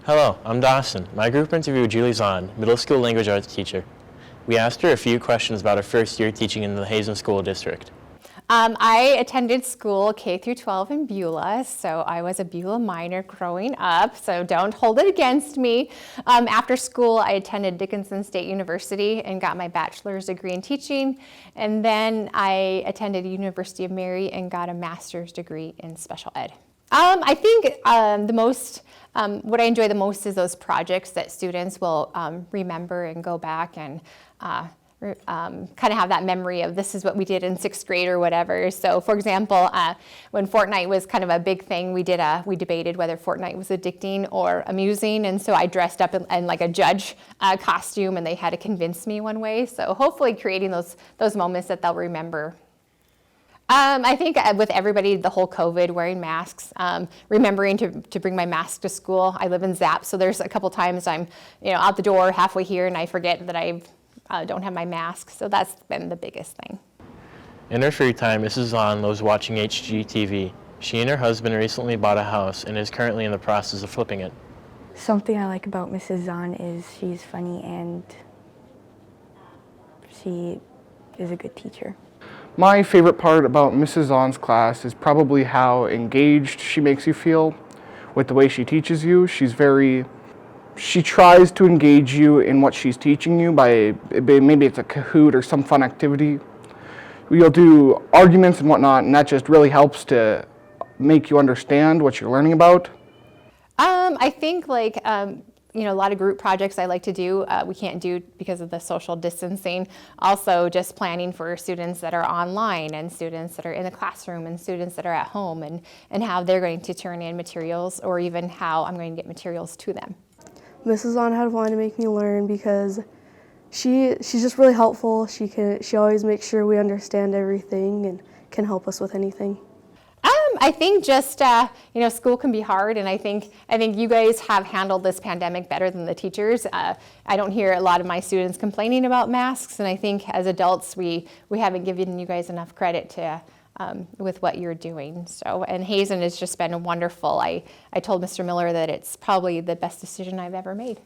Hello, I'm Dawson. My group interviewed Zahn, middle school language arts teacher. We asked her a few questions about her first year teaching in the Hazen School District. I attended school K through 12 in Beulah, so I was a Beulah minor growing up, so don't hold it against me. After school, I attended Dickinson State University and got my bachelor's degree in teaching, and then I attended University of Mary and got a master's degree in special ed. I think what I enjoy the most is those projects that students will remember and go back and kind of have that memory of this is what we did in 6th grade or whatever. So for example, when Fortnite was kind of a big thing, we debated whether Fortnite was addicting or amusing, and so I dressed up in like a judge costume, and they had to convince me one way. So hopefully creating those moments that they'll remember. I think with everybody, the whole COVID, wearing masks, remembering to bring my mask to school. I live in Zap, so there's a couple times I'm out the door halfway here and I forget that I don't have my mask, so that's been the biggest thing. In her free time, Mrs. Zahn loves watching HGTV. She and her husband recently bought a house and is currently in the process of flipping it. Something I like about Mrs. Zahn is she's funny and she is a good teacher. My favorite part about Mrs. Zahn's class is probably how engaged she makes you feel with the way she teaches you. She tries to engage you in what she's teaching you by maybe it's a Kahoot or some fun activity. You'll do arguments and whatnot, and that just really helps to make you understand what you're learning about. I think a lot of group projects I like to do, we can't do because of the social distancing. Also just planning for students that are online and students that are in the classroom and students that are at home and how they're going to turn in materials, or even how I'm going to get materials to them. Mrs. Zahn had wanted to make me learn because she's just really helpful. She always makes sure we understand everything and can help us with anything. I think just school can be hard, and I think you guys have handled this pandemic better than the teachers. I don't hear a lot of my students complaining about masks, and I think as adults we haven't given you guys enough credit to with what you're doing. So, and Hazen has just been wonderful. I told Mr. Miller that it's probably the best decision I've ever made.